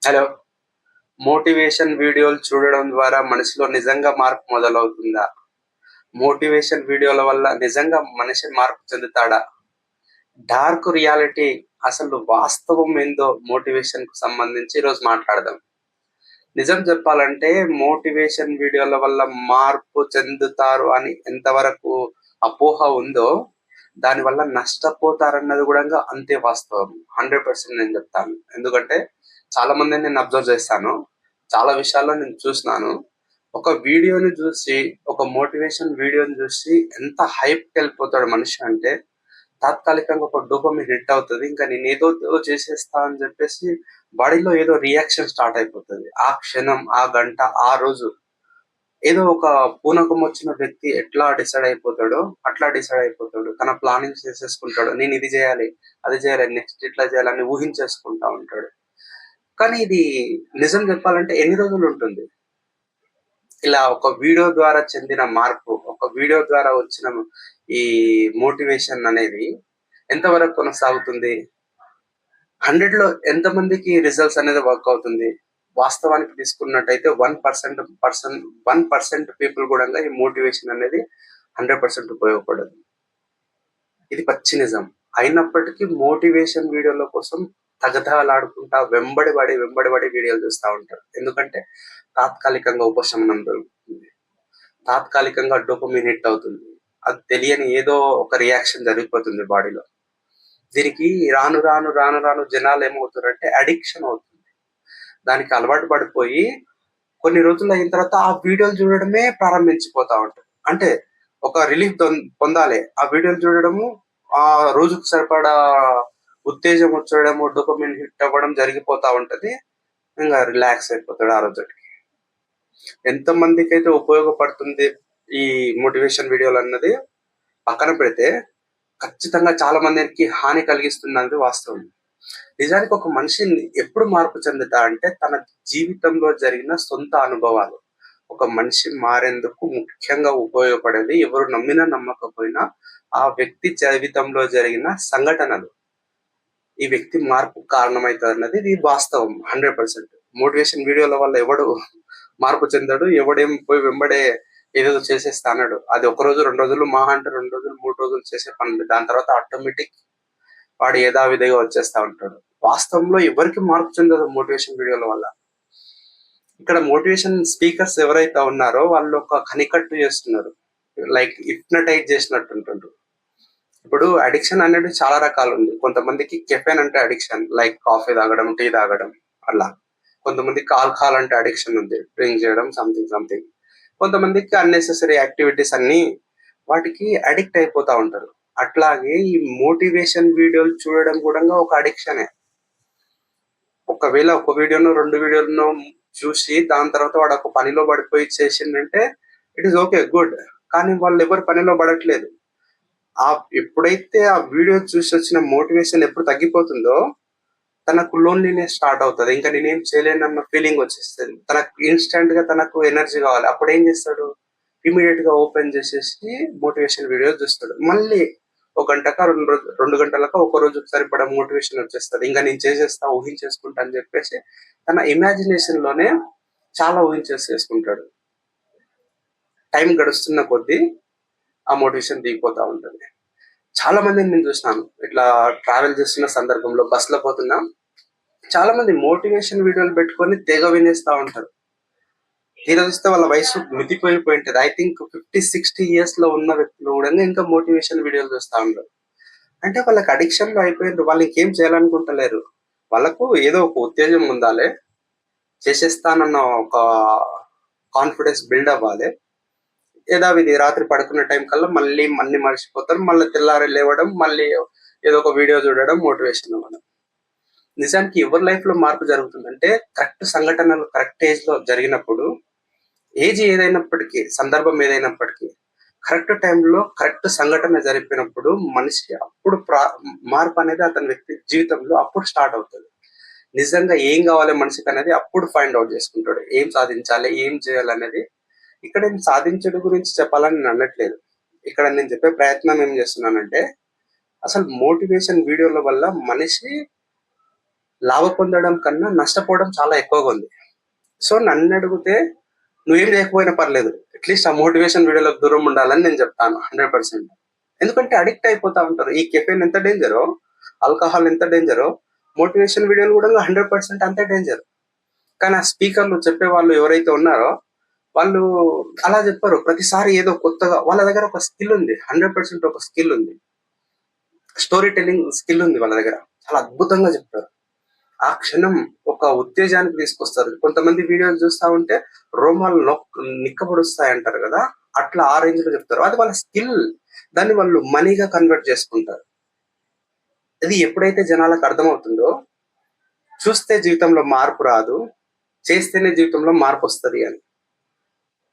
Hello. Motivation వీడియోలు చూడడం ద్వారా మనిషిలో నిజంగా మార్పు మొదలవుతుందా? మోటివేషన్ వీడియోల వల్ల నిజంగా మనిషి మార్పు చెందుతాడా? డార్క్ రియాలిటీ, అసలు వాస్తవం ఏందో మోటివేషన్‌కు సంబంధించి ఈరోజు మాట్లాడదాం. నిజం చెప్పాలంటే మోటివేషన్ వీడియోల వల్ల మార్పు చెందుతారు అని ఎంతవరకు అపోహ ఉందో, దానివల్ల నష్టపోతారన్నది గూడంగా అంతే వాస్తవం. 100% నేను చెప్తాను. ఎందుకంటే చాలా మందిని నేను అబ్జర్వ్ చేశాను. చాలా విషయాల్లో నేను చూసినాను. ఒక వీడియోని చూసి, ఒక మోటివేషన్ వీడియోని చూసి ఎంత హైప్‌కెళ్ళిపోతాడు మనిషి అంటే, తాత్కాలికంగా ఒక డోపమైన్ హిట్ అవుతది. ఇంకా నేనేదో చేసేస్తా అని చెప్పేసి బాడీలో ఏదో రియాక్షన్ స్టార్ట్ అయిపోతది. ఆ క్షణం, ఆ గంట, ఆ రోజు ఏదో ఒక పూనకం వచ్చిన వ్యక్తి ఎట్లా డిసైడ్ అయిపోతాడో అట్లా డిసైడ్ అయిపోతాడు. తన ప్లానింగ్స్ చేసేసుకుంటాడు. నేను ఇది చేయాలి, అది చేయాలి, నెక్స్ట్ ఇట్లా చేయాలని ఊహించేసుకుంటా ఉంటాడు. కానీ ఇది నిజం చెప్పాలంటే ఎన్ని రోజులు ఉంటుంది? ఇలా ఒక వీడియో ద్వారా చెందిన మార్పు, ఒక వీడియో ద్వారా వచ్చిన ఈ మోటివేషన్ అనేది ఎంతవరకు కొనసాగుతుంది? 100లో ఎంతమందికి రిజల్ట్స్ అనేది వర్క్ అవుతుంది? వాస్తవానికి తీసుకున్నట్టయితే 1% పీపుల్ గూడంగా ఈ మోటివేషన్ అనేది 100% ఉపయోగపడదు. ఇది పచ్చి నిజం. అయినప్పటికీ మోటివేషన్ వీడియోల కోసం తగతగలాడుకుంటా వెంబడి పడి వీడియోలు చూస్తా ఉంటారు. ఎందుకంటే తాత్కాలికంగా ఉపశమనం దొరుకుతుంది. తాత్కాలికంగా డోపమైన్ హిట్ అవుతుంది. అది తెలియని ఏదో ఒక రియాక్షన్ జరిగిపోతుంది బాడీలో. దీనికి రాను రాను జనాలు ఏమవుతారంటే అడిక్షన్ అవుతుంది. దానికి అలవాటు పడిపోయి కొన్ని రోజులు అయిన తర్వాత ఆ వీడియోలు చూడడమే ప్రారంభించిపోతా ఉంటారు. అంటే ఒక రిలీఫ్ పొందాలి. ఆ వీడియోలు చూడడము, ఆ రోజుకు సరిపడా ఉత్తేజం వచ్చడము, డోపమైన్ హిట్ అవ్వడం జరిగిపోతా ఉంటది. ఇంగా రిలాక్స్ అయిపోతాడు ఆ రోజుకి. ఎంతమందికైతే ఉపయోగపడుతుంది ఈ మోటివేషన్ వీడియోలన్నది పక్కన పెడితే, ఖచ్చితంగా చాలా మందికి హాని కలిగిస్తుందన్నది వాస్తవం. నిజానికి ఒక మనిషి ఎప్పుడు మార్పు చెందుతా అంటే తన జీవితంలో జరిగిన సొంత అనుభవాలు. ఒక మనిషి మారేందుకు ముఖ్యంగా ఉపయోగపడేది ఎవరు నమ్మినా నమ్మకపోయినా ఆ వ్యక్తి జీవితంలో జరిగిన సంఘటనలు. ఈ వ్యక్తి మార్పుకు కారణమైతదన్నది ఇది వాస్తవం 100%. మోటివేషన్ వీడియోల వల్ల ఎవడు మార్పు చెందడు. ఎవడేం పోయి వెంబడే ఏదేదో చేసేస్తా అన్నాడు. అది ఒక రోజు, 2 రోజులు మహా అంటే 2 రోజులు, 3 రోజులు చేసే పనులు. దాని తర్వాత ఆటోమేటిక్ వాడు యథావిధిగా వచ్చేస్తా ఉంటాడు. వాస్తవంలో ఎవరికి మార్పు చెందదు మోటివేషన్ వీడియోల వల్ల. ఇక్కడ మోటివేషన్ స్పీకర్స్ ఎవరైతే ఉన్నారో వాళ్ళు ఒక కనికట్టు చేస్తున్నారు. లైక్ హిప్నటైజ్ చేసినట్టు ఉంటుండ్రు. ఇప్పుడు అడిక్షన్ అనేది చాలా రకాలుంది. కొంతమందికి కెఫెన్ అంటే అడిక్షన్. లైక్ కాఫీ తాగడం, టీ తాగడం అలా. కొంతమందికి ఆల్కహాల్ అంటే అడిక్షన్ ఉంది. డ్రింక్ చేయడం సంథింగ్. కొంతమందికి అన్నెసెసరీ యాక్టివిటీస్ అన్నీ వాటికి అడిక్ట్ అయిపోతా ఉంటారు. అట్లాగే ఈ మోటివేషన్ వీడియోలు చూడడం కూడా ఒక అడిక్షనే. ఒకవేళ ఒక వీడియోనో, 2 వీడియోలనో చూసి దాని తర్వాత వాడు ఒక పనిలో పడిపోయి చేసిండంటే ఇట్ ఈస్ ఓకే, గుడ్. కానీ వాళ్ళెవరు పనిలో పడట్లేదు. ఎప్పుడైతే ఆ వీడియో చూసి వచ్చిన మోటివేషన్ ఎప్పుడు తగ్గిపోతుందో తనకు లోన్లీనెస్ స్టార్ట్ అవుతది. ఇంకా నేనేం చేయలేనన్న ఫీలింగ్ వచ్చేస్తది. తనకు ఇన్‌స్టాంట్‌గా తనకు ఎనర్జీ కావాలి. అప్పుడేం చేస్తాడు? ఇమ్మీడియేట్‌గా ఓపెన్ చేసేసి మోటివేషన్ వీడియో చూస్తాడు. మళ్ళీ ఒక గంటకా, 2 గంటలకా, ఒక రోజుకి సరిపడా మోటివేషన్ వచ్చేస్తది. ఇంక నేను చేసేస్తా, ఊహించేసుకుంటా అని చెప్పేసి తన ఇమాజినేషన్‌లోనే చాలా ఊహించేసేసుకుంటాడు. టైం గడుస్తున్న కొద్దీ ఆ మోటివేషన్ దిగిపోతా ఉంటది. చాలా మందిని నేను చూసినాను. ఇట్లా ట్రావెల్ చేస్తున్న సందర్భంలో బస్‌లో పోతున్నా చాలా మంది మోటివేషన్ వీడియోలు పెట్టుకొని తెగ వినేస్తా ఉంటారు. తీరా చూస్తే వాళ్ళ వయసు మితిపోయిపోయి ఉంటది. ఐ థింక్ 50, 60 ఇయర్స్ లో ఉన్న వ్యక్తులు కూడా ఇంకా మోటివేషన్ వీడియోలు చూస్తా ఉంటారు. అంటే వాళ్ళకి అడిక్షన్ లో అయిపోయిండ్రు. వాళ్ళు ఇంకేం చేయాలనుకుంటలేరు. వాళ్ళకు ఏదో ఒక ఉత్తేజం ఉండాలి, చేసేస్తానన్న ఒక కాన్ఫిడెన్స్ బిల్డ్ అవ్వాలి. యథావిధి రాత్రి పడుకునే టైం కల్లా మళ్ళీ మర్చిపోతారు. మళ్ళీ తెల్లారి లేవడం, మళ్ళీ ఏదో ఒక వీడియో చూడడం, మోటివేషన్ అవ్వడం. నిజానికి ఎవరి లైఫ్ లో మార్పు జరుగుతుందంటే కరెక్ట్ సంఘటనలు కరెక్ట్ ఏజ్ లో జరిగినప్పుడు, ఏజ్ ఏదైనప్పటికీ, సందర్భం ఏదైనప్పటికీ కరెక్ట్ టైంలో కరెక్ట్ సంఘటన జరిపినప్పుడు మనిషి అప్పుడు మార్పు అనేది అతని వ్యక్తి జీవితంలో అప్పుడు స్టార్ట్ అవుతుంది. నిజంగా ఏం కావాలి మనిషికి అనేది అప్పుడు ఫైండ్ అవుట్ చేసుకుంటాడు. ఏం సాధించాలి, ఏం చేయాలనేది. ఇక్కడ నేను సాధించడం గురించి చెప్పాలని నేను అనట్లేదు. ఇక్కడ నేను చెప్పే ప్రయత్నం ఏం చేస్తున్నానంటే, అసలు మోటివేషన్ వీడియోల వల్ల మనిషి లాభ పొందడం కన్నా నష్టపోవడం చాలా ఎక్కువగా ఉంది. సో నన్ను అడిగితే నువ్వేం చేయకపోయినా పర్లేదు, అట్లీస్ట్ ఆ మోటివేషన్ వీడియోలకు దూరం ఉండాలని నేను చెప్తాను 100%. ఎందుకంటే అడిక్ట్ అయిపోతా ఉంటారు. ఈ కెఫెన్ ఎంత డేంజరో, ఆల్కహాల్ ఎంత డేంజరో, మోటివేషన్ వీడియోలు కూడా 100% అంతే డేంజర్. కానీ ఆ స్పీకర్లు చెప్పే వాళ్ళు ఎవరైతే ఉన్నారో వాళ్ళు అలా చెప్పారు. ప్రతిసారి ఏదో కొత్తగా వాళ్ళ దగ్గర ఒక స్కిల్ ఉంది. 100% ఒక స్కిల్ ఉంది. స్టోరీ టెల్లింగ్ స్కిల్ ఉంది వాళ్ళ దగ్గర. చాలా అద్భుతంగా చెప్తారు. ఆ క్షణం ఒక ఉత్తేజానికి తీసుకొస్తారు. కొంతమంది వీడియోలు చూస్తా ఉంటే రోమాలు నిక్కబొడుస్తాయి అంటారు కదా, అట్లా ఆ రేంజ్ లో చెప్తారు. అది వాళ్ళ స్కిల్. దాన్ని వాళ్ళు మనీగా కన్వర్ట్ చేసుకుంటారు. ఇది ఎప్పుడైతే జనాలకు అర్థమవుతుందో, చూస్తే జీవితంలో మార్పు రాదు, చేస్తేనే జీవితంలో మార్పు వస్తుంది అని.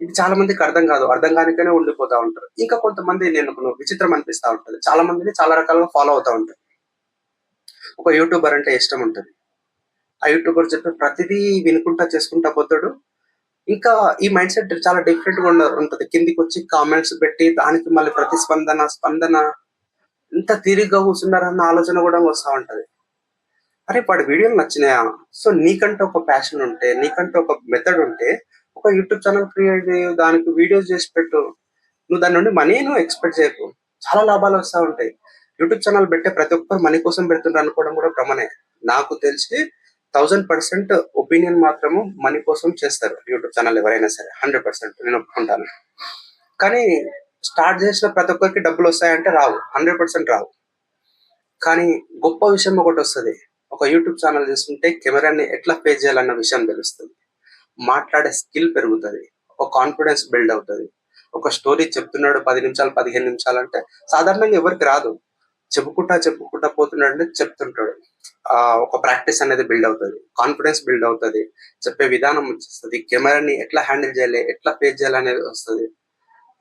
ఇది చాలా మందికి అర్థం కాదు. అర్థం కానికనే ఉండిపోతా ఉంటారు. ఇంకా కొంతమంది నేను విచిత్రం అనిపిస్తా ఉంటుంది. చాలా మందిని చాలా రకాలుగా ఫాలో అవుతా ఉంటారు. ఒక యూట్యూబర్ అంటే ఇష్టం ఉంటుంది. ఆ యూట్యూబర్ చెప్పే ప్రతిదీ వినుకుంటా చేసుకుంటా పోతాడు. ఇంకా ఈ మైండ్ సెట్ చాలా డిఫరెంట్ గా ఉంటది. కిందికి వచ్చి కామెంట్స్ పెట్టి దానికి మళ్ళీ స్పందన ఇంత తీరిగ్గా కూర్చున్నారన్న ఆలోచన కూడా వస్తూ ఉంటది. అరే వాడి వీడియోలు నచ్చినాయా? సో నీకంటే ఒక ప్యాషన్ ఉంటే, నీకంటే ఒక మెథడ్ ఉంటే ఒక యూట్యూబ్ ఛానల్ క్రియేట్ చేయి, దానికి వీడియోస్ చేసి పెట్టు. నువ్వు దాని నుండి మనీ నువ్వు ఎక్స్పెక్ట్ చేయకు, చాలా లాభాలు వస్తూ ఉంటాయి. యూట్యూబ్ ఛానల్ పెట్టే ప్రతి ఒక్కరు మనీ కోసం పెడుతుంటారు అనుకోవడం కూడా భ్రమనే. నాకు తెలిసి 1000% ఒపీనియన్ మాత్రము మనీ కోసం చేస్తారు యూట్యూబ్ ఛానల్ ఎవరైనా సరే. 100% నేను ఒప్పుకుంటాను. కానీ స్టార్ట్ చేసిన ప్రతి ఒక్కరికి డబ్బులు వస్తాయంటే రావు, 100% రావు. కానీ గొప్ప విషయం ఒకటి వస్తుంది. ఒక యూట్యూబ్ ఛానల్ చూస్తుంటే కెమెరాని ఎట్లా ఫేస్ చేయాలన్న విషయం తెలుస్తుంది. మాట్లాడే స్కిల్ పెరుగుతుంది, ఒక కాన్ఫిడెన్స్ బిల్డ్ అవుతుంది. ఒక స్టోరీ చెప్తున్నాడు 10 నిమిషాలు 15 నిమిషాలు అంటే సాధారణంగా ఎవరికి రాదు. చెప్పుకుంటా పోతున్నాడు, చెప్తుంటాడు. ఒక ప్రాక్టీస్ అనేది బిల్డ్ అవుతుంది, కాన్ఫిడెన్స్ బిల్డ్ అవుతుంది, చెప్పే విధానం వచ్చేస్తుంది, కెమెరాని ఎట్లా హ్యాండిల్ చేయాలి, ఎట్లా ఫేస్ చేయాలి అనేది వస్తుంది.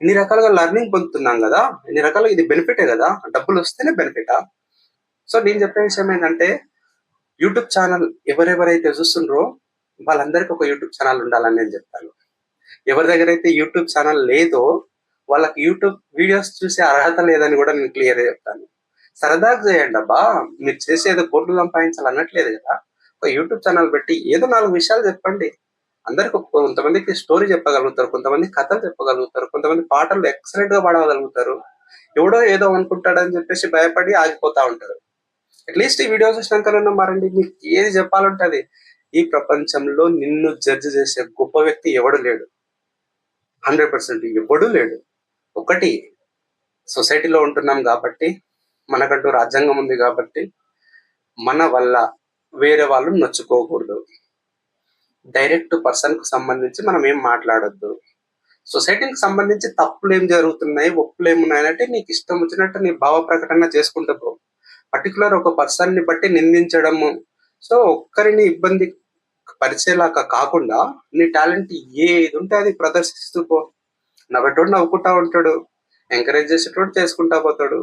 ఇన్ని రకాలుగా లెర్నింగ్ పొందుతున్నాం కదా, ఇన్ని రకాలుగా ఇది బెనిఫిటే కదా, డబ్బులు వస్తేనే బెనిఫిటా? సో నేను చెప్పే విషయం ఏంటంటే, యూట్యూబ్ ఛానల్ ఎవరెవరైతే చూస్తుండ్రో వాళ్ళందరికీ ఒక యూట్యూబ్ ఛానల్ ఉండాలని నేను చెప్తాను. ఎవరి దగ్గర అయితే యూట్యూబ్ ఛానల్ లేదో వాళ్ళకి యూట్యూబ్ వీడియోస్ చూసే అర్హత లేదని కూడా నేను క్లియర్గా చెప్తాను. సరదాగా చేయండి అబ్బా, మీరు చేసేదో కోట్లు సంపాదించాలి అనట్లేదు కదా. ఒక యూట్యూబ్ ఛానల్ పెట్టి ఏదో 4 విషయాలు చెప్పండి. అందరికి కొంతమందికి స్టోరీ చెప్పగలుగుతారు, కొంతమంది కథలు చెప్పగలుగుతారు, కొంతమంది పాటలు ఎక్సలెంట్ గా పాడగలుగుతారు. ఎవడో ఏదో అనుకుంటాడని చెప్పేసి భయపడి ఆగిపోతా ఉంటారు. అట్లీస్ట్ ఈ వీడియోస్ వచ్చినాకనన్నా మారండి. మీకు ఏది చెప్పాలంటే అది. ఈ ప్రపంచంలో నిన్ను జడ్జి చేసే గొప్ప వ్యక్తి ఎవడు లేడు, 100% ఎవడు లేడు. ఒకటి, సొసైటీలో ఉంటున్నాం కాబట్టి, మనకంటూ రాజ్యాంగం ఉంది కాబట్టి మన వల్ల వేరే వాళ్ళు నొచ్చుకోకూడదు. డైరెక్ట్ పర్సన్ కు సంబంధించి మనం ఏం మాట్లాడొద్దు. సొసైటీకి సంబంధించి తప్పులు ఏం జరుగుతున్నాయి, ఒప్పులు ఏమున్నాయంటే నీకు ఇష్టం వచ్చినట్టు నీ భావ ప్రకటన చేసుకుంటూ పో. పర్టికులర్ ఒక పర్సన్ ని బట్టి నిందించడము, సో ఒక్కరిని ఇబ్బంది పరిచేలాగా కాకుండా నీ టాలెంట్ ఏది ఉంటే అది ప్రదర్శిస్తూ పో. నవ్వేటోడు నవ్వుకుంటా ఉంటాడు, ఎంకరేజ్ చేసేటోడు చేసుకుంటా పోతాడు.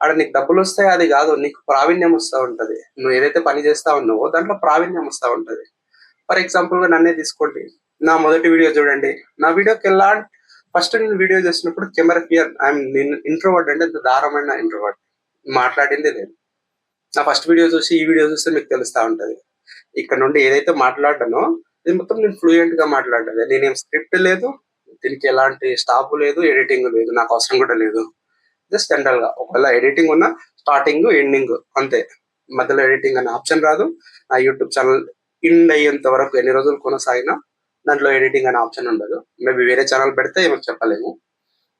ఆడ నీకు డబ్బులు వస్తాయి అది కాదు, నీకు ప్రావీణ్యం వస్తూ ఉంటది. నువ్వు ఏదైతే పని చేస్తా ఉన్నావో దాంట్లో ప్రావీణ్యం వస్తూ ఉంటది. ఫర్ ఎగ్జాంపుల్ గా నన్నే తీసుకోండి. నా మొదటి వీడియో చూడండి. నా వీడియోకి ఎలా ఫస్ట్ నేను వీడియో చేసినప్పుడు కెమెరా క్లియర్, ఐఎమ్ ఇంట్రోవర్ట్ అంటే దారుణమైన ఇంట్రోవర్ట్, మాట్లాడిందే లేదు. నా ఫస్ట్ వీడియో చూసి ఈ వీడియో చూస్తే మీకు తెలుస్తా ఉంటది. ఇక్కడ నుండి ఏదైతే మాట్లాడానో ఇది మొత్తం నేను ఫ్లూయెంట్ గా మాట్లాడాను. నేనేం స్క్రిప్ట్ లేదు, దీనికి ఎలాంటి స్టాప్ లేదు, ఎడిటింగ్ లేదు, నాకు అవసరం కూడా లేదు. జస్ట్ జనరల్ గా ఒకవేళ ఎడిటింగ్ ఉన్న స్టార్టింగ్ ఎండింగ్ అంతే, మధ్యలో ఎడిటింగ్ అనే ఆప్షన్ రాదు. నా యూట్యూబ్ ఛానల్ ఎండ్ అయ్యేంత వరకు ఎన్ని రోజులు కొనసాగినా దాంట్లో ఎడిటింగ్ అనే ఆప్షన్ ఉండదు. మేబీ వేరే ఛానల్ పెడితే ఏమో చెప్పలేము.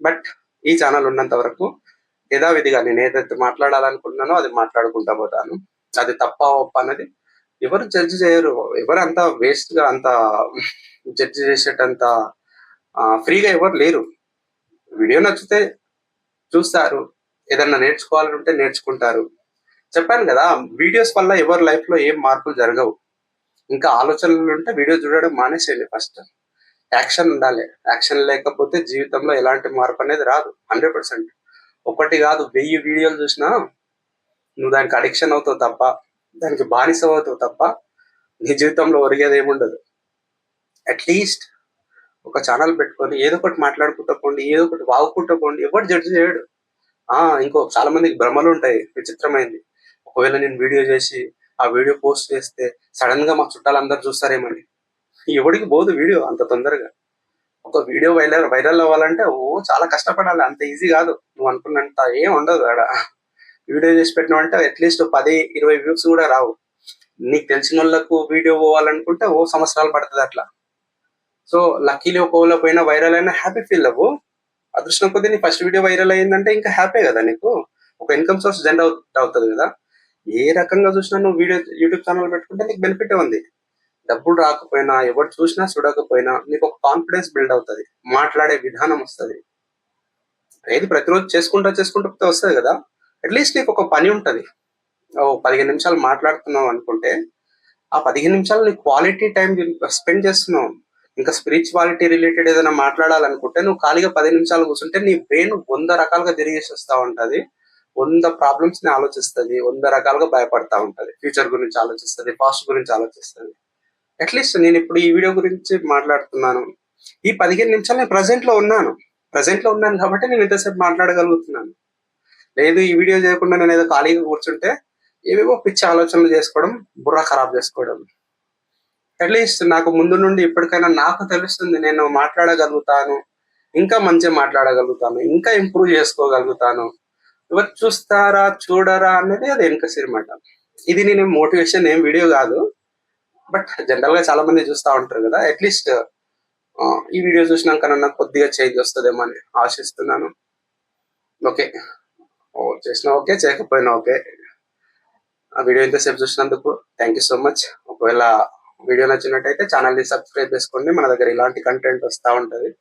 బట్ ఈ ఛానల్ ఉన్నంత వరకు యథావిధిగా నేను ఏదైతే మాట్లాడాలనుకుంటున్నానో అది మాట్లాడుకుంటా పోతాను. అది తప్ప ఒప్ప అనేది ఎవరు జడ్జి చేయరు. ఎవరు అంత వేస్ట్ గా అంత జడ్జి చేసేటంత ఫ్రీగా ఎవరు లేరు. వీడియో నచ్చితే చూస్తారు, ఏదన్నా నేర్చుకోవాలంటే నేర్చుకుంటారు. చెప్పాను కదా, వీడియోస్ వల్ల ఎవరి లైఫ్ లో ఏం మార్పులు జరగవు. ఇంకా ఆలోచనలు ఉంటే వీడియో చూడడం మానేసేయండి. ఫస్ట్ యాక్షన్ ఉండాలి. యాక్షన్ లేకపోతే జీవితంలో ఎలాంటి మార్పు అనేది రాదు. 100%. ఒకటి కాదు 1000 వీడియోలు చూసినా నువ్వు దానికి అడిక్షన్ అవుతావు తప్ప, దానికి బానిస అవుతావు తప్ప నీ జీవితంలో ఒరిగేది ఏముండదు. అట్లీస్ట్ ఒక ఛానల్ పెట్టుకొని ఏదో ఒకటి మాట్లాడుకుంటూ పోండి, ఏదో ఒకటి వాగుకుంటూ పోండి, ఎవరు జడ్జి చేయడు. ఇంకో చాలా మందికి భ్రమలు ఉంటాయి, విచిత్రమైంది. ఒకవేళ నేను వీడియో చేసి ఆ వీడియో పోస్ట్ చేస్తే సడన్ గా మా చుట్టాలందరూ చూస్తారేమని. ఎవడికి పోదు వీడియో అంత తొందరగా. ఒక వీడియో వైరల్ అవ్వాలంటే చాలా కష్టపడాలి, అంత ఈజీ కాదు. నువ్వు అనుకున్నంత ఏం ఉండదు ఆడ. వీడియో చేసి పెట్టినావంటే అట్లీస్ట్ 10-20 వ్యూస్ కూడా రావు. నీకు తెలిసిన వాళ్ళకు వీడియో పోవాలనుకుంటే సంవత్సరాలు పడుతుంది అట్లా. సో లక్కీలీ ఒకవేళ పోయినా వైరల్ అయినా హ్యాపీ ఫీల్ అవ్వు. అదృష్టం కొద్దీ నీ ఫస్ట్ వీడియో వైరల్ అయ్యిందంటే ఇంకా హ్యాపీ కదా నీకు, ఒక ఇన్కమ్ సోర్స్ జనరేట్ అవుతుంది కదా. ఏ రకంగా చూసినా నువ్వు వీడియో యూట్యూబ్ ఛానల్ పెట్టుకుంటే నీకు బెనిఫిట్ ఉంది. డబ్బులు రాకపోయినా, ఎవరు చూసినా చూడకపోయినా నీకు ఒక కాన్ఫిడెన్స్ బిల్డ్ అవుతుంది, మాట్లాడే విధానం వస్తుంది. ఏది ప్రతిరోజు చేసుకుంటూ వస్తుంది కదా. అట్లీస్ట్ నీకు ఒక పని ఉంటుంది. 15 నిమిషాలు మాట్లాడుతున్నావు అనుకుంటే ఆ 15 నిమిషాలు నీకు క్వాలిటీ టైం స్పెండ్ చేస్తున్నావు. ఇంకా స్పిరిచువాలిటీ రిలేటెడ్ ఏదైనా మాట్లాడాలనుకుంటే నువ్వు ఖాళీగా 10 నిమిషాలు కూర్చుంటే నీ బ్రెయిన్ 100 రకాలుగా తిరిగేసి వస్తూ ఉంటుంది. 100 ప్రాబ్లమ్స్ ని ఆలోచిస్తుంది, 100 రకాలుగా భయపడతా ఉంటది. ఫ్యూచర్ గురించి ఆలోచిస్తుంది, పాస్ట్ గురించి ఆలోచిస్తుంది. అట్లీస్ట్ నేను ఇప్పుడు ఈ వీడియో గురించి మాట్లాడుతున్నాను. ఈ 15 నిమిషాలు నేను ప్రజెంట్ లో ఉన్నాను కాబట్టి నేను ఇంతసేపు మాట్లాడగలుగుతున్నాను. లేదు ఈ వీడియో చేయకుండా నేను ఏదో ఖాళీగా కూర్చుంటే ఏవేవో పిచ్చి ఆలోచనలు చేసుకోవడం, బుర్ర ఖరాబ్ చేసుకోవడం. అట్లీస్ట్ నాకు ముందు నుండి ఇప్పటికైనా నాకు తెలుస్తుంది నేను మాట్లాడగలుగుతాను, ఇంకా మంచిగా మాట్లాడగలుగుతాను, ఇంకా ఇంప్రూవ్ చేసుకోగలుగుతాను. ఎవరు చూస్తారా చూడరా అనేది అది వెనుక సినిమాట. ఇది నేను మోటివేషన్ ఏం వీడియో కాదు, బట్ జనరల్ గా చాలా మంది చూస్తూ ఉంటారు కదా. అట్లీస్ట్ ఈ వీడియో చూసినాక నాకు కొద్దిగా చేంజ్ వస్తుందేమో అని ఆశిస్తున్నాను. ఓకే, చేసినా ఓకే, చేయకపోయినా ఓకే. ఆ వీడియో ఇంతసేపు చూసినందుకు థ్యాంక్ యూ సో మచ్. ఒకవేళ వీడియో నచ్చినట్టయితే ఛానల్ని సబ్స్క్రైబ్ చేసుకోండి. మన దగ్గర ఇలాంటి కంటెంట్ వస్తూ ఉంటుంది,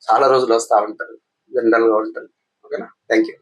చాలా రోజులు వస్తూ ఉంటుంది, జనరల్గా ఉంటుంది. ఓకేనా, థ్యాంక్ యూ.